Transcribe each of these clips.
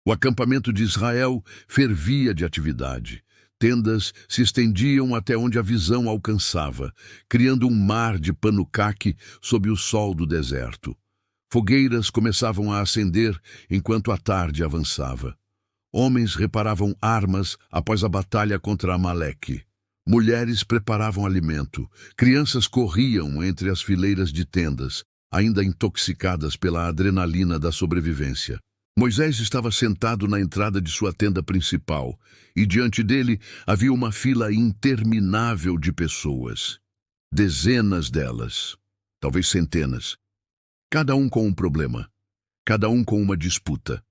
O acampamento de Israel fervia de atividade. Tendas se estendiam até onde a visão alcançava, criando um mar de pano-caque sob o sol do deserto. Fogueiras começavam a acender enquanto a tarde avançava. Homens reparavam armas após a batalha contra Amaleque. Mulheres preparavam alimento. Crianças corriam entre as fileiras de tendas, ainda intoxicadas pela adrenalina da sobrevivência. Moisés estava sentado na entrada de sua tenda principal, e diante dele havia uma fila interminável de pessoas. Dezenas delas, talvez centenas. Cada um com um problema, cada um com uma disputa,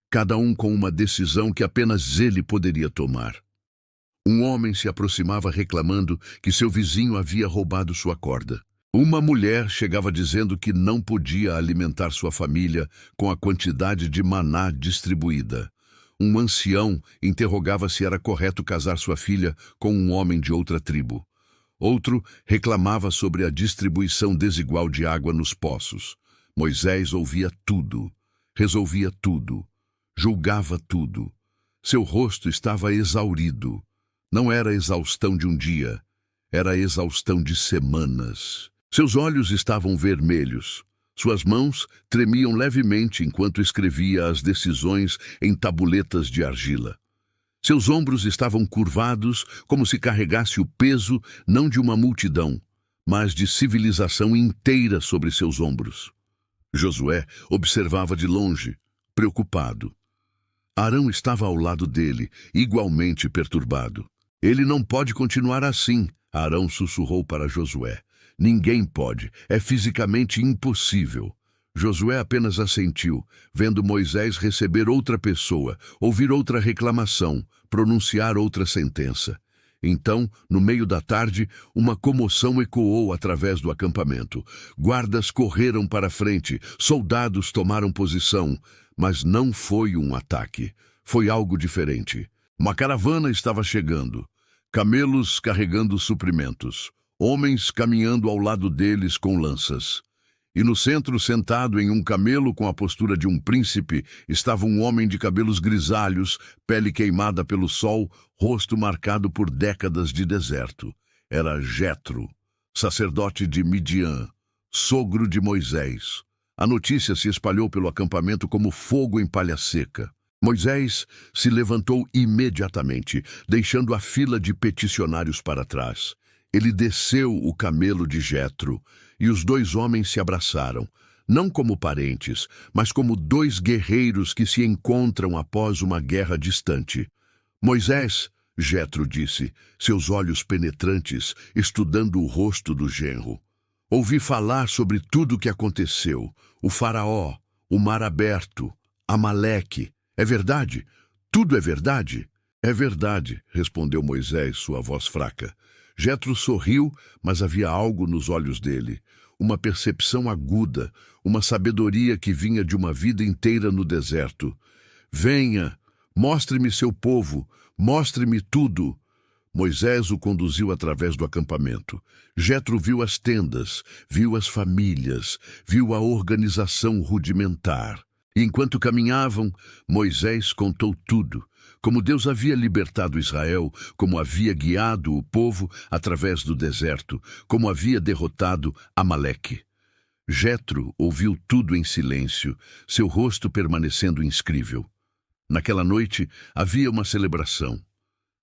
cada um com uma decisão que apenas ele poderia tomar. Um homem se aproximava reclamando que seu vizinho havia roubado sua corda. Uma mulher chegava dizendo que não podia alimentar sua família com a quantidade de maná distribuída. Um ancião interrogava se era correto casar sua filha com um homem de outra tribo. Outro reclamava sobre a distribuição desigual de água nos poços. Moisés ouvia tudo, resolvia tudo, julgava tudo. Seu rosto estava exaurido. Não era a exaustão de um dia, era a exaustão de semanas. Seus olhos estavam vermelhos. Suas mãos tremiam levemente enquanto escrevia as decisões em tabuletas de argila. Seus ombros estavam curvados como se carregasse o peso não de uma multidão, mas de civilização inteira sobre seus ombros. Josué observava de longe, preocupado. Arão estava ao lado dele, igualmente perturbado. Ele não pode continuar assim, Arão sussurrou para Josué. Ninguém pode, é fisicamente impossível. Josué apenas assentiu, vendo Moisés receber outra pessoa, ouvir outra reclamação, pronunciar outra sentença. Então, no meio da tarde, uma comoção ecoou através do acampamento. Guardas correram para a frente, soldados tomaram posição, mas não foi um ataque. Foi algo diferente. Uma caravana estava chegando, camelos carregando suprimentos. Homens caminhando ao lado deles com lanças. E no centro, sentado em um camelo com a postura de um príncipe, estava um homem de cabelos grisalhos, pele queimada pelo sol, rosto marcado por décadas de deserto. Era Jetro, sacerdote de Midian, sogro de Moisés. A notícia se espalhou pelo acampamento como fogo em palha seca. Moisés se levantou imediatamente, deixando a fila de peticionários para trás. Ele desceu o camelo de Jetro, e os dois homens se abraçaram, não como parentes, mas como dois guerreiros que se encontram após uma guerra distante. Moisés, Jetro disse, seus olhos penetrantes, estudando o rosto do genro. Ouvi falar sobre tudo o que aconteceu, o faraó, o mar aberto, Amaleque. É verdade? Tudo é verdade? É verdade, respondeu Moisés, sua voz fraca. Jetro sorriu, mas havia algo nos olhos dele, uma percepção aguda, uma sabedoria que vinha de uma vida inteira no deserto. Venha, mostre-me seu povo, mostre-me tudo. Moisés o conduziu através do acampamento. Jetro viu as tendas, viu as famílias, viu a organização rudimentar. E enquanto caminhavam, Moisés contou tudo. Como Deus havia libertado Israel, como havia guiado o povo através do deserto, como havia derrotado Amaleque. Jetro ouviu tudo em silêncio, seu rosto permanecendo inscrível. Naquela noite havia uma celebração.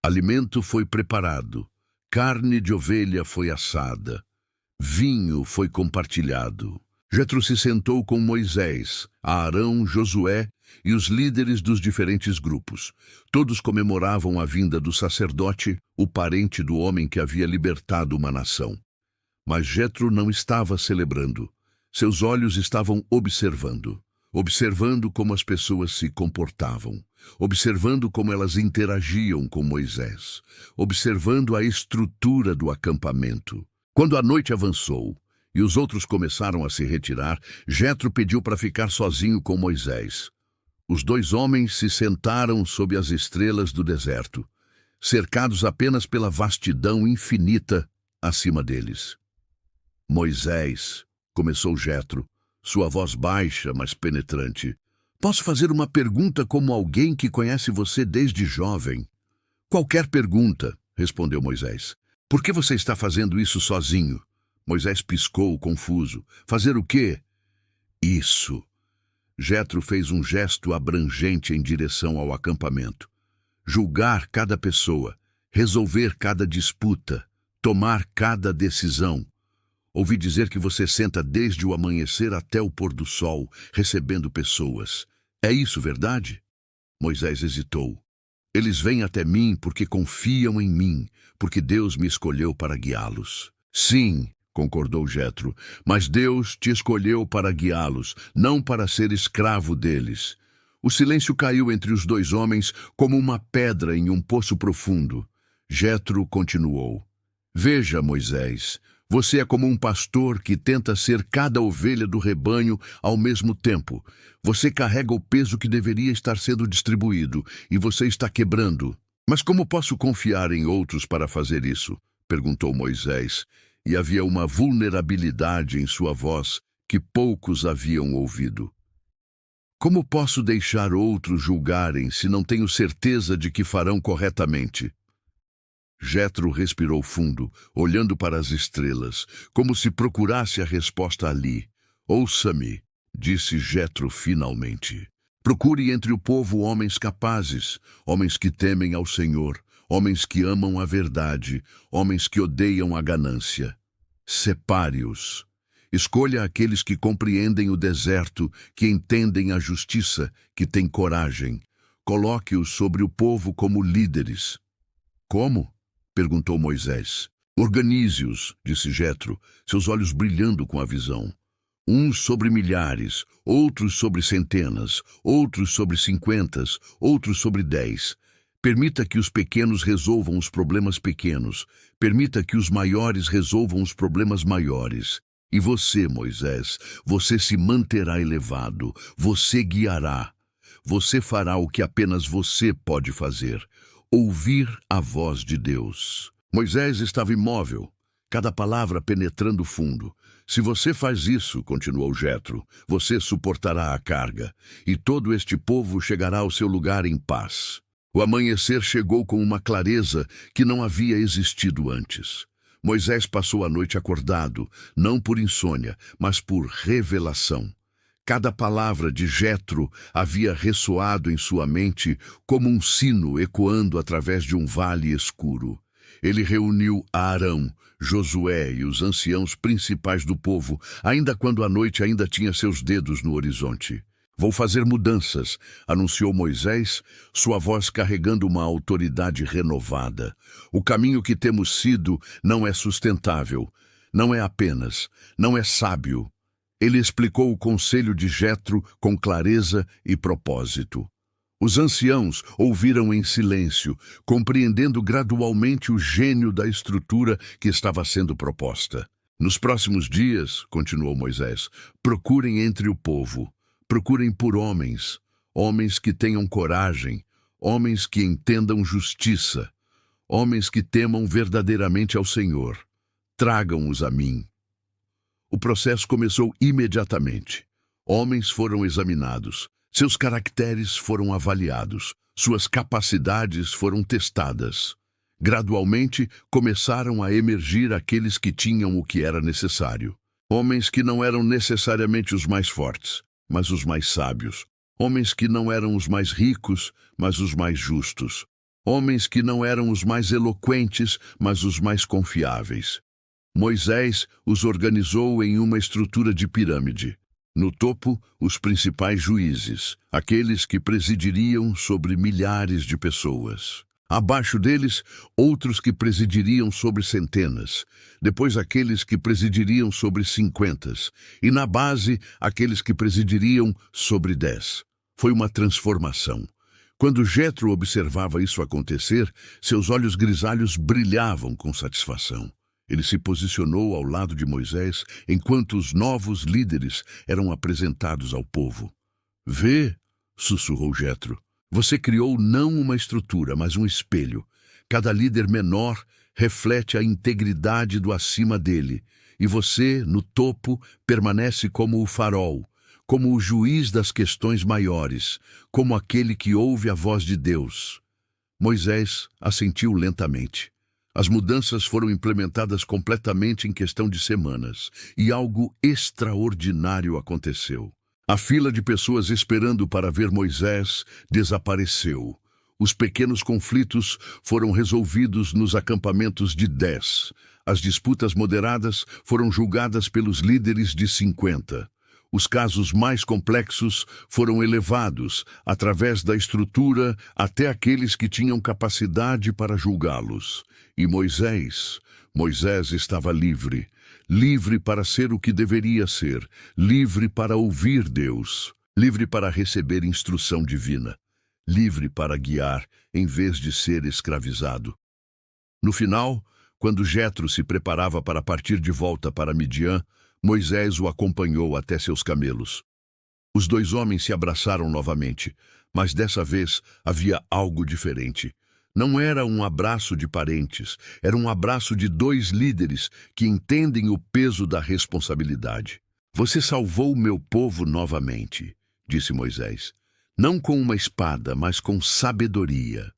Alimento foi preparado, carne de ovelha foi assada, vinho foi compartilhado. Jetro se sentou com Moisés, Arão, Josué e os líderes dos diferentes grupos. Todos comemoravam a vinda do sacerdote, o parente do homem que havia libertado uma nação. Mas Jetro não estava celebrando. Seus olhos estavam observando. Observando como as pessoas se comportavam. Observando como elas interagiam com Moisés. Observando a estrutura do acampamento. Quando a noite avançou e os outros começaram a se retirar, Jetro pediu para ficar sozinho com Moisés. Os dois homens se sentaram sob as estrelas do deserto, cercados apenas pela vastidão infinita acima deles. Moisés, começou Jetro, sua voz baixa, mas penetrante, Posso fazer uma pergunta como alguém que conhece você desde jovem? Qualquer pergunta, respondeu Moisés. Por que você está fazendo isso sozinho? Moisés piscou, confuso. Fazer o quê? Isso. Jetro fez um gesto abrangente em direção ao acampamento. Julgar cada pessoa, resolver cada disputa, tomar cada decisão. Ouvi dizer que você senta desde o amanhecer até o pôr do sol, recebendo pessoas. É isso verdade? Moisés hesitou. Eles vêm até mim porque confiam em mim, porque Deus me escolheu para guiá-los. Sim, concordou Jetro, mas Deus te escolheu para guiá-los, não para ser escravo deles. O silêncio caiu entre os dois homens como uma pedra em um poço profundo. Jetro continuou. Veja, Moisés, você é como um pastor que tenta ser cada ovelha do rebanho ao mesmo tempo. Você carrega o peso que deveria estar sendo distribuído e você está quebrando. Mas como posso confiar em outros para fazer isso? Perguntou Moisés, e havia uma vulnerabilidade em sua voz que poucos haviam ouvido. Como posso deixar outros julgarem se não tenho certeza de que farão corretamente? Jetro respirou fundo, olhando para as estrelas, como se procurasse a resposta ali. Ouça-me, disse Jetro finalmente. Procure entre o povo homens capazes, homens que temem ao Senhor, homens que amam a verdade, homens que odeiam a ganância. Separe-os. Escolha aqueles que compreendem o deserto, que entendem a justiça, que têm coragem. Coloque-os sobre o povo como líderes. Como? Perguntou Moisés. Organize-os, disse Jetro, seus olhos brilhando com a visão. Uns sobre milhares, outros sobre centenas, outros sobre 50, outros sobre 10. Permita que os pequenos resolvam os problemas pequenos. Permita que os maiores resolvam os problemas maiores. E você, Moisés, você se manterá elevado, você guiará. Você fará o que apenas você pode fazer. Ouvir a voz de Deus. Moisés estava imóvel, cada palavra penetrando fundo. Se você faz isso, continuou Jetro, você suportará a carga, e todo este povo chegará ao seu lugar em paz. O amanhecer chegou com uma clareza que não havia existido antes. Moisés passou a noite acordado, não por insônia, mas por revelação. Cada palavra de Jetro havia ressoado em sua mente como um sino ecoando através de um vale escuro. Ele reuniu Arão, Josué e os anciãos principais do povo, ainda quando a noite ainda tinha seus dedos no horizonte. Vou fazer mudanças, anunciou Moisés, sua voz carregando uma autoridade renovada. O caminho que temos sido não é sustentável, não é apenas, não é sábio. Ele explicou o conselho de Jetro com clareza e propósito. Os anciãos ouviram em silêncio, compreendendo gradualmente o gênio da estrutura que estava sendo proposta. Nos próximos dias, continuou Moisés, procurem entre o povo, procurem por homens, homens que tenham coragem, homens que entendam justiça, homens que temam verdadeiramente ao Senhor. Tragam-os a mim. O processo começou imediatamente. Homens foram examinados, seus caracteres foram avaliados, suas capacidades foram testadas. Gradualmente, começaram a emergir aqueles que tinham o que era necessário. Homens que não eram necessariamente os mais fortes, mas os mais sábios. Homens que não eram os mais ricos, mas os mais justos. Homens que não eram os mais eloquentes, mas os mais confiáveis. Moisés os organizou em uma estrutura de pirâmide. No topo, os principais juízes, aqueles que presidiriam sobre milhares de pessoas. Abaixo deles, outros que presidiriam sobre centenas. Depois, aqueles que presidiriam sobre 50. E na base, aqueles que presidiriam sobre 10. Foi uma transformação. Quando Jetro observava isso acontecer, seus olhos grisalhos brilhavam com satisfação. Ele se posicionou ao lado de Moisés enquanto os novos líderes eram apresentados ao povo. Vê, sussurrou Jetro, você criou não uma estrutura, mas um espelho. Cada líder menor reflete a integridade do acima dele, e você, no topo, permanece como o farol, como o juiz das questões maiores, como aquele que ouve a voz de Deus. Moisés assentiu lentamente. As mudanças foram implementadas completamente em questão de semanas, e algo extraordinário aconteceu. A fila de pessoas esperando para ver Moisés desapareceu. Os pequenos conflitos foram resolvidos nos acampamentos de 10. As disputas moderadas foram julgadas pelos líderes de 50. Os casos mais complexos foram elevados, através da estrutura, até aqueles que tinham capacidade para julgá-los. E Moisés estava livre, livre para ser o que deveria ser, livre para ouvir Deus, livre para receber instrução divina, livre para guiar em vez de ser escravizado. No final, quando Jetro se preparava para partir de volta para Midian, Moisés o acompanhou até seus camelos. Os dois homens se abraçaram novamente, mas dessa vez havia algo diferente. Não era um abraço de parentes, era um abraço de dois líderes que entendem o peso da responsabilidade. Você salvou o meu povo novamente, disse Moisés, não com uma espada, mas com sabedoria.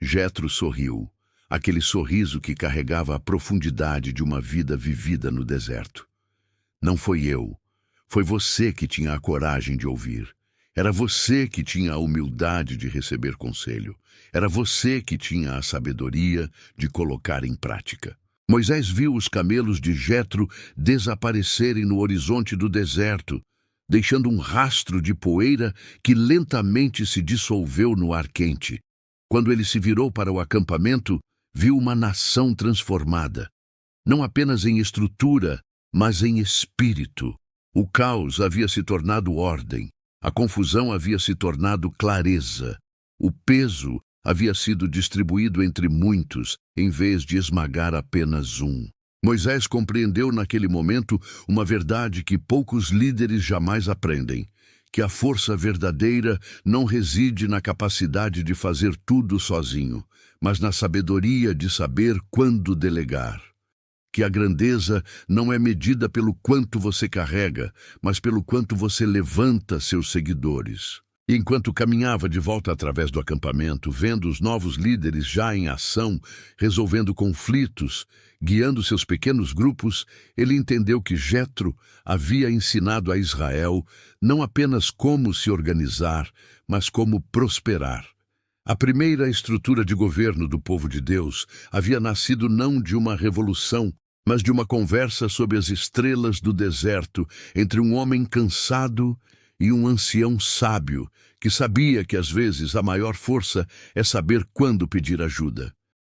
Jetro sorriu, aquele sorriso que carregava a profundidade de uma vida vivida no deserto. Não foi eu, foi você que tinha a coragem de ouvir. Era você que tinha a humildade de receber conselho. Era você que tinha a sabedoria de colocar em prática. Moisés viu os camelos de Jetro desaparecerem no horizonte do deserto, deixando um rastro de poeira que lentamente se dissolveu no ar quente. Quando ele se virou para o acampamento, viu uma nação transformada, não apenas em estrutura, mas em espírito. O caos havia se tornado ordem, a confusão havia se tornado clareza, o peso havia sido distribuído entre muitos, em vez de esmagar apenas um. Moisés compreendeu naquele momento uma verdade que poucos líderes jamais aprendem, que a força verdadeira não reside na capacidade de fazer tudo sozinho, mas na sabedoria de saber quando delegar. Que a grandeza não é medida pelo quanto você carrega, mas pelo quanto você levanta seus seguidores. E enquanto caminhava de volta através do acampamento, vendo os novos líderes já em ação, resolvendo conflitos, guiando seus pequenos grupos, ele entendeu que Jetro havia ensinado a Israel não apenas como se organizar, mas como prosperar. A primeira estrutura de governo do povo de Deus havia nascido não de uma revolução, mas de uma conversa sob as estrelas do deserto entre um homem cansado e um ancião sábio, que sabia que às vezes a maior força é saber quando pedir ajuda.